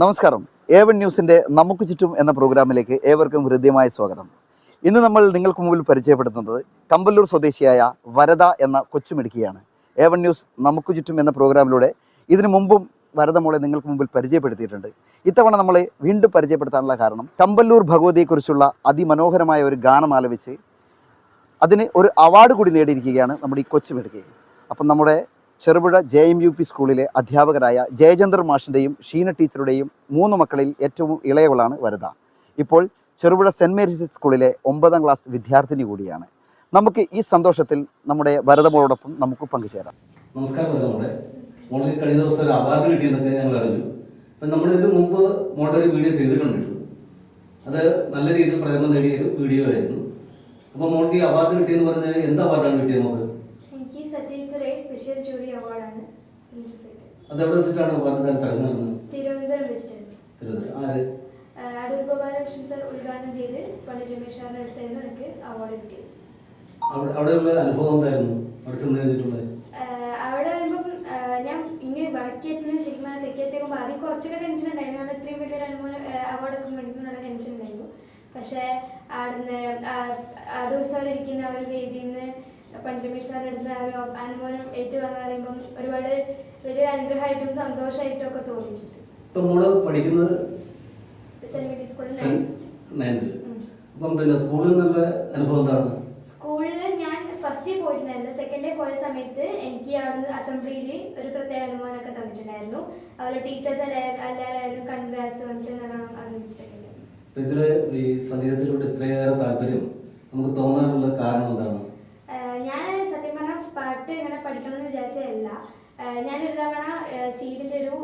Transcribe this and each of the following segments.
നമസ്കാരം. A1 ന്യൂസിൻ്റെ നമുക്ക് ചുറ്റും എന്ന പ്രോഗ്രാമിലേക്ക് ഏവർക്കും ഹൃദ്യമായ സ്വാഗതം. ഇന്ന് നമ്മൾ നിങ്ങൾക്ക് മുമ്പിൽ പരിചയപ്പെടുത്തുന്നത് കമ്പല്ലൂർ സ്വദേശിയായ വരദ എന്ന കൊച്ചുമിടുക്കിയാണ്. A1 ന്യൂസ് നമുക്ക് ചുറ്റും എന്ന പ്രോഗ്രാമിലൂടെ ഇതിനു മുമ്പും വരദ മോളെ നിങ്ങൾക്ക് മുമ്പിൽ പരിചയപ്പെടുത്തിയിട്ടുണ്ട്. ഇത്തവണ നമ്മളെ വീണ്ടും പരിചയപ്പെടുത്താനുള്ള കാരണം കമ്പല്ലൂർ ഭഗവതിയെക്കുറിച്ചുള്ള അതിമനോഹരമായ ഒരു ഗാനം ആലപിച്ച് അതിന് ഒരു അവാർഡ് കൂടി നേടിയിരിക്കുകയാണ് നമ്മുടെ ഈ കൊച്ചുമിടുക്കി. അപ്പം നമ്മുടെ ചെറുപുഴ JMUP സ്കൂളിലെ അധ്യാപകരായ ജയചന്ദ്രൻ മാഷിൻ്റെയും ഷീന ടീച്ചറുടെയും 3 മക്കളിൽ ഏറ്റവും ഇളയവളാണ് വരദ. ഇപ്പോൾ ചെറുപുഴ സെൻറ് മേരീസ് സ്കൂളിലെ 9ാം ക്ലാസ് വിദ്യാർത്ഥിനി കൂടിയാണ്. നമുക്ക് ഈ സന്തോഷത്തിൽ നമ്മുടെ വരദ മോളോടൊപ്പം നമുക്ക് പങ്കുചേരാം. നമസ്കാരം. മോളിൽ കഴിഞ്ഞ ദിവസം ഒരു അവാർഡ് കിട്ടിയെന്നൊക്കെ ഞങ്ങൾ അറിഞ്ഞു. അപ്പം നമ്മൾ ഇതിനു മുമ്പ് മോളുടെ ഒരു വീഡിയോ ചെയ്തിട്ടുണ്ടായിരുന്നു. അത് നല്ല രീതിയിൽ പ്രചരണം നേടിയൊരു വീഡിയോ ആയിരുന്നു. അപ്പോൾ മോൾക്ക് ഈ അവാർഡ് കിട്ടിയെന്ന് പറഞ്ഞാൽ എന്ത് അവാർഡാണ് കിട്ടിയത്? നമുക്ക് സ്പെഷ്യൽ ജൂറി അവാർഡാണ്. അതെവിടെ വെച്ചിട്ടാണ് അവാർഡ് ചടങ്ങ് നടന്നത്? തിരുവനന്തപുരം വെച്ചിട്ടായിരുന്നു. തിരുവനന്തപുരം. ആര്? അടൂർ ഗോപാലകൃഷ്ണൻ സാർ ഉദ്ഘാടനം ചെയ്ത് പണ്ഡിറ്റ് രമേശ് സാറിന്റെ അടുത്തായിരുന്നു എനിക്ക് അവാർഡ് കിട്ടിയത്. അവിടെയുള്ള അനുഭവം എന്തായിരുന്നു? അവിടെ ചെന്ന് കഴിഞ്ഞിട്ടുള്ളത് അവിടെ വരുമ്പം ഞാൻ ഇങ്ങനെ വടക്കേറ്റുന്ന ശരിക്കും തെക്കേറ്റേക്കുമ്പോൾ ആദ്യം കുറച്ചൊക്കെ ടെൻഷൻ ഉണ്ടായിരുന്നു. കാരണം ഇത്രയും വലിയൊരു അവാർഡൊക്കെ മേടിക്കുമ്പോൾ നല്ല ടെൻഷൻ ഉണ്ടായിരുന്നു. പക്ഷേ അവിടുന്ന് അടൂർ സാർ ഇരിക്കുന്ന ആ ഒരു വേദിയിൽ നിന്ന് പണ്ഡിറ്റ് രമേശ് സാറിൻ്റെ അടുത്ത് ആ ഒരു അനുഭവം ഏറ്റുവാങ്ങാൻ പറയുമ്പം ഒരുപാട് വലിയൊരു അനുഗ്രഹമായിട്ടും സന്തോഷമായിട്ടും ഒക്കെ തോന്നിയിട്ടുണ്ട്. സ്കൂളിൽ ഞാൻ ഫസ്റ്റ് ഡേ പോയിട്ടുണ്ടായിരുന്നു. സെക്കൻഡ് ഡേ പോയ സമയത്ത് എനിക്ക് അവിടുന്ന് അസംബ്ലിയിൽ ഒരു പ്രത്യേക അനുഭവമൊക്കെ തന്നിട്ടുണ്ടായിരുന്നു. അതുപോലെ ടീച്ചേഴ്സ് എല്ലാവരും കൺഗ്രാറ്റ്സ് വന്നിട്ട് നല്ലോണം അഭിനയിച്ചിട്ടൊക്കെ. ഇതില് ഈ സംഗീതത്തിലൂടെ ഇത്രയേറെ താല്പര്യം നമുക്ക് തോന്നാനുള്ള കാരണം എന്താണ്? ഞാൻ സത്യം പറഞ്ഞാൽ പാട്ട് ഇങ്ങനെ പഠിക്കണം എന്ന് വിചാരിച്ചതല്ല. ഞാനൊരു തവണ സീഡിൻ്റെ ഒരു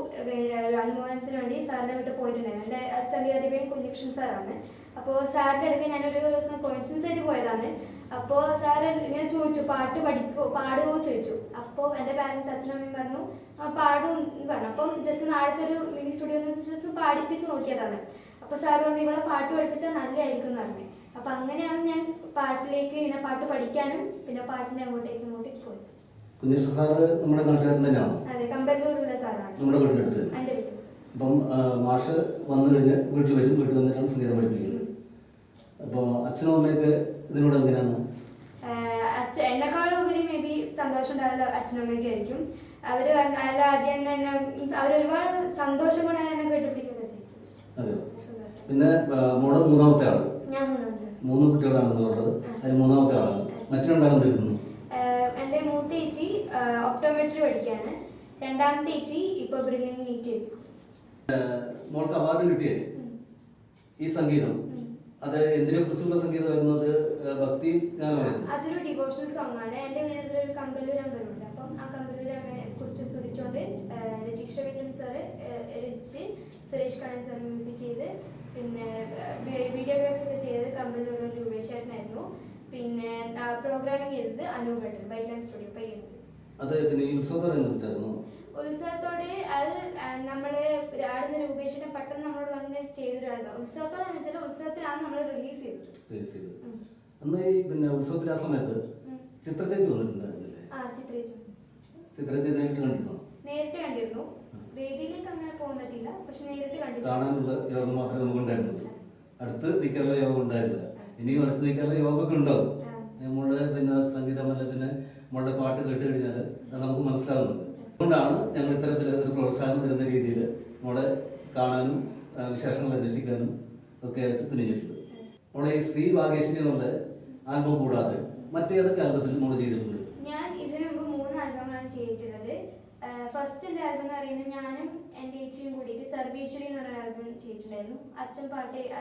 അനുമോദനത്തിന് വേണ്ടി സാറിൻ്റെ വീട്ടിൽ പോയിട്ടുണ്ടായിരുന്നു. എൻ്റെ സംഗീതാധ്യാപകൻ കുഞ്ഞികൃഷ്ണൻ സാറാണ്. അപ്പോൾ സാറിൻ്റെ അടുത്ത് ഞാനൊരു ദിവസം കോയിൻസിഡൻസ് ആയിട്ട് പോയതാണ്. അപ്പോൾ സാറ് ഇങ്ങനെ ചോദിച്ചു, പാടുമോ ചോദിച്ചു. അപ്പോൾ എൻ്റെ പാരൻസ് അച്ഛനും അമ്മയും പറഞ്ഞു പാടും പറഞ്ഞു. അപ്പം ജസ്റ്റ് നാളത്തെ ഒരു മിനി സ്റ്റുഡിയോ ജസ്റ്റ് പാടിപ്പിച്ച് നോക്കിയതാണ്. അപ്പോൾ സാർ പറഞ്ഞു ഇവിടെ പാട്ട് പഠിപ്പിച്ചാൽ നല്ലതായിരിക്കും എന്ന് പറഞ്ഞു. അപ്പം അങ്ങനെയാണ് ഞാൻ പാട്ടിലേക്ക് ഇങ്ങനെ പാട്ട് പഠിക്കാനും പിന്നെ പാട്ടിൻ്റെ അങ്ങോട്ടേക്ക് പോയി. കുഞ്ഞികൃഷ്ണൻ സാറ് നമ്മുടെ നാട്ടുകാരൻ തന്നെയാണ്? അതെ, കമ്പല്ലൂരിലെ സാറാണ്. നമ്മുടെ വീടിനടുത്ത്. എൻ്റെ വീട്ടിൽ. അപ്പം മാഷ് വന്നു കഴിഞ്ഞ് വീട്ടിൽ വരും, വീട്ടിൽ വന്നിട്ടാണ് സംഗീതം പഠിപ്പിക്കുന്നത്. അപ്പോൾ അച്ഛനും അമ്മയൊക്കെ ഇതിനോട് എങ്ങനെയാണ്? എന്നെക്കാളും ഉപരി മേ ബി സന്തോഷം ഉണ്ടാവില്ല അച്ഛനും അമ്മയൊക്കെ ആയിരിക്കും. അവർ ആദ്യം തന്നെ അവരൊരുപാട് സന്തോഷം കൊണ്ട് എന്നെ കേട്ടുപിടിക്കുകയൊക്കെ ചെയ്യും. അതെ. പിന്നെ മോള് മൂന്നാമത്തെ ആള്? ഞാൻ മൂന്നാമത്തെ. 3 കുട്ടികളാണെന്നുള്ളത്. അതിൽ മൂന്നാമത്തെ ആളാണ്. മറ്റു രണ്ടാളും തീർക്കുന്നു. എൻ്റെ മൂത്ത ചേച്ചി ഒപ്റ്റോമെട്രി പഠിക്കുകയാണ്. രണ്ടാമത്തെ ചേച്ചി ഇപ്പോൾ ബ്രില്യൻ്റ് നീറ്റ് ചെയ്തു. മോൾക്ക് അവാർഡ് കിട്ടിയേ ഈ സംഗീതം അത് എന്തിനെ കുറിച്ചുള്ള സംഗീതമായിരുന്നു? അത് ഭക്തി ഗാനമായിരുന്നു? അതൊരു ഡിവോഷണൽ സോങ് ആണ്. എൻ്റെ വീട്ടിലൊരു കമ്പല്ലൂർ അമ്പലമുണ്ട്. അപ്പം ആ കമ്പല്ലൂർ അമ്മയെ കുറിച്ച് സ്തുതിച്ചുകൊണ്ട് രജീഷ് രവീന്ദ്രൻ സാറ് രചിച്ച് സുരേഷ് കണ്ണൻ സാർ മ്യൂസിക് ചെയ്ത് പിന്നെ വീഡിയോഗ്രാഫി ഒക്കെ ചെയ്തത് കമ്പല്ലൂർ രൂപേഷ് ചേട്ടനായിരുന്നു. പിന്നെ പ്രോഗ്രാമിംഗ് ചെയ്തത് അനൂപേട്ടൻ വൈറ്റ്ലാൻഡ് സ്റ്റുഡിയോ പയ്യന്നൂർ. ഉത്സവത്തോട് അത് നമ്മള് ആടുന്ന രൂപേഷിനെ പെട്ടെന്ന് നമ്മളോട് വന്ന് ചെയ്തൊരു ആൽബം. ഉത്സവത്തോടെന്ന് വെച്ചാൽ ഉത്സവത്തിലാണ് നമ്മൾ റിലീസ് ചെയ്തത്. ഉത്സവത്തിന്റെ ആ സമയത്ത് ചിത്രചേച്ചി വന്നിട്ടുണ്ടായിരുന്നില്ലേ? നേരിട്ട് കണ്ടിരുന്നു. വേദിയിലേക്ക് അങ്ങനെ പോകാൻ പറ്റില്ല, പക്ഷെ നേരിട്ട് കണ്ടിരുന്നു. കാണാനുള്ള യോഗം മാത്രമേ നമുക്ക് ഉണ്ടായിരുന്നുള്ളൂ. അടുത്ത് നിൽക്കാനുള്ള യോഗം ഉണ്ടായിരുന്നില്ല. ഇനിയും അടുത്ത് നിൽക്കാനുള്ള യോഗമൊക്കെ ഉണ്ടാവും. നമ്മളുടെ സംഗീതമല്ല നമ്മളുടെ പാട്ട് കേട്ട് കഴിഞ്ഞാൽ അത് നമുക്ക് മനസ്സിലാവുന്നുണ്ട്. അതുകൊണ്ടാണ് ഞങ്ങൾ ഇത്തരത്തിൽ ഒരു പ്രോത്സാഹനം തരുന്ന രീതിയിൽ മോളെ കാണാനും വിശേഷങ്ങൾ അന്വേഷിക്കാനും ഒക്കെ ആയിട്ട് തുനിഞ്ഞിട്ടുണ്ട്. മോളെ ഈ ശ്രീ ഭാഗ്യശ്രീ എന്നുള്ള ആൽബം കൂടാതെ മറ്റേതൊക്കെ ആൽബത്തിൽ മോള് ചെയ്തിട്ടുണ്ട്? ഞാൻ ഇതിനു മുമ്പ് 3 ആൽബങ്ങളാണ് ചെയ്തിട്ടുള്ളത്. ഫസ്റ്റ് എൻ്റെ ആൽബം എന്ന് പറയുന്നത് ഞാനും എൻ്റെ ചേച്ചിയും കൂടിയിട്ട് സർവേശ്വരി എന്ന് പറഞ്ഞ ആൽബം ചെയ്തിട്ടുണ്ടായിരുന്നു.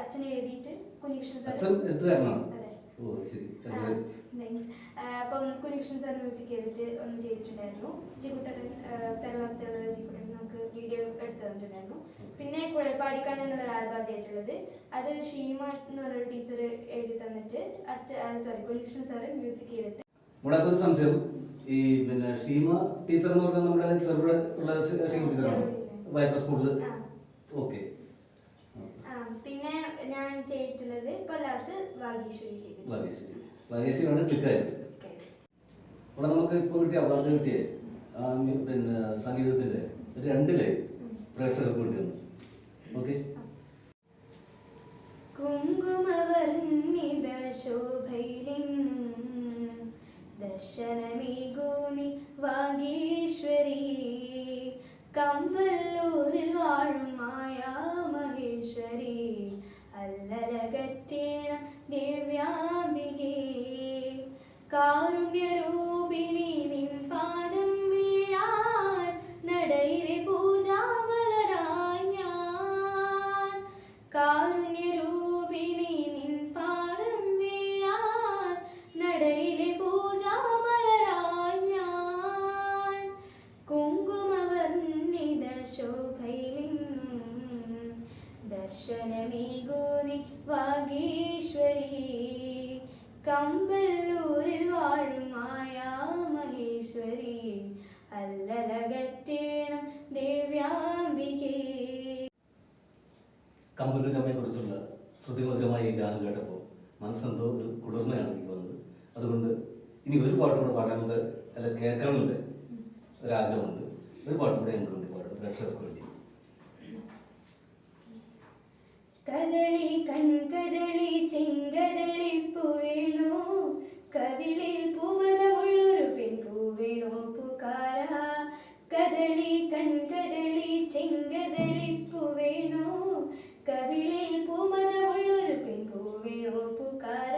അച്ഛൻ എഴുതിയിട്ട് കുഞ്ഞികൃഷ്ണൻ സാർ. അതെ. അപ്പം കുഞ്ഞികൃഷ്ണൻ സാർ മ്യൂസിക് ചെയ്തിട്ട് ഒന്ന് ചെയ്തിട്ടുണ്ടായിരുന്നു. ജിക്കുട്ടൻ പെരളത്തുള്ള ജിക്കുട്ടൻ നമുക്ക് വീഡിയോ എടുത്ത് തന്നിട്ടുണ്ടായിരുന്നു. പിന്നെ കുഴൽപ്പാടിക്കാണ് എന്നുള്ള ആൽബം ചെയ്തിട്ടുള്ളത്. അത് ഷീമ എന്ന് പറഞ്ഞൊരു ടീച്ചർ എഴുതി തന്നിട്ട് കുഞ്ഞികൃഷ്ണൻ സാർ മ്യൂസിക് ചെയ്തിട്ട്. ഒരു സംശയം, ഈ പിന്നെ ഷീമ ടീച്ചർ എന്ന് പറഞ്ഞാൽ നമ്മുടെ ചെറുപുഴ ഉള്ള ഷീമ ടീച്ചറാണ് വൈപ്പ് സ്കൂളിൽ. ഓക്കെ. പിന്നെ ഞാൻ ചെയ്തിട്ടുള്ളത് ഇപ്പൊ ലാസ്റ്റ് വാഗീശ്വരി ചെയ്തു. വാഗീശ്വരിയാണ് ക്ലിക്കായത്. അവിടെ നമുക്ക് ഇപ്പോൾ കിട്ടിയ അവാർഡ് കിട്ടിയ പിന്നെ സംഗീതത്തിന്റെ 2 പ്രേക്ഷകർക്ക് വേണ്ടി വന്നു. ഓക്കെ. കുങ്കുമവർണ്ണിത ശോഭയിലെന്നും ദർശനമേകൂ നീ വാഗീശ്വരി, കമ്പല്ലൂരിൽ വാഴും മായാ മഹേശ്വരി, അല്ലലകറ്റേണം ദിവ്യാംബികേ, കാരുണ്യരൂപിണി നിൻ പാദം വീഴാൻ നടയിലെ പൂജാമലരായി ഞാൻ, കാരുണ്യരൂപിണി നിൻ പാദം വീഴാൻ നടയിലെ പൂജാമലരായി ഞാൻ, കുങ്കുമവർണ്ണിത ശോഭയിലെന്നും ദർശനമേകൂ നീ വാഗീശ്വരി, കമ്പല്ലൂരിൽ വാഴും മായാ മഹേശ്വരി, അല്ലലകറ്റേണം ദിവ്യാംബികേ. കമ്പല്ലൂരമ്മയെ കുറിച്ചുള്ള ശ്രുതിമധുരമായ ഈ ഗാനം കേട്ടപ്പോൾ മനസ്സെന്തോ ഒരു കുളിർമയാണ് എനിക്ക് വന്നത്. അതുകൊണ്ട് ഇനി ഒരു പാട്ടും കൂടെ പാടാനുണ്ട്, അല്ല കേൾക്കണമെന്നുണ്ട് ഒരാഗ്രഹമുണ്ട്. ഒരു പാട്ടും കൂടെ ഞങ്ങൾക്ക് വേണ്ടി പാടും പ്രേക്ഷകർക്ക് വേണ്ടി. കദളി കൺകദളി ചെങ്കദളിപ്പൂ വീണു, കവിളിൽ പൂമതമുള്ളൊരു പെൺപൂ വീണു പൂക്കാര, കദളി കൺകദളി ചെങ്കദളിപ്പൂ വീണു, കവിളിൽ പൂമതമുള്ളൊരു പെൺപൂ വീണു പൂക്കാര,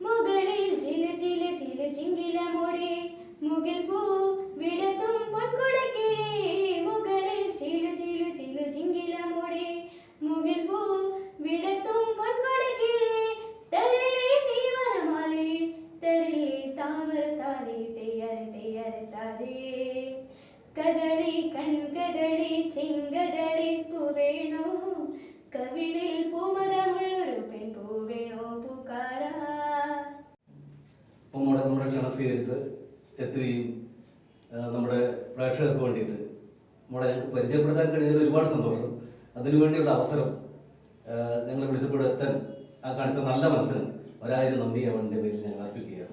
മുകളിൽ ജില ജില ജില ചിങ്കിലമോടെ മുകിൽ പൂ വിടത്തും പൊൻകുടക്കിഴേ, മുകളിൽ ചില ചില ചില ചിങ്കിലമോടെ മുകിൽ പൂ വിടത്തും പൊൻകുടക്കിഴേ, തരലേ തീവരമാലേ തരലേ താമര താലേ തെയ്യര തെയ്യര താരേ, കദളി കൺകദളി ചെങ്കദളിപ്പൂ വേണോ, കവിളിൽ പൂമരമുള്ളൊരു പെൺപൂ വേണോ പൂക്കാര. അപ്പം നമ്മുടെ ക്ഷണം സ്വീകരിച്ച് എത്തുകയും നമ്മുടെ പ്രേക്ഷകർക്ക് വേണ്ടിയിട്ട് ഞങ്ങൾക്ക് പരിചയപ്പെടുത്താൻ കഴിഞ്ഞതിൽ ഒരുപാട് സന്തോഷം. അതിനുവേണ്ടിയുള്ള അവസരം ഞങ്ങളെ വിളിച്ചപ്പോൾ എത്താൻ കാണിച്ച നല്ല മനസ്സിന് 1000 നന്ദി അവൻ്റെ പേരിൽ ഞങ്ങൾ അർപ്പിക്കുകയാണ്.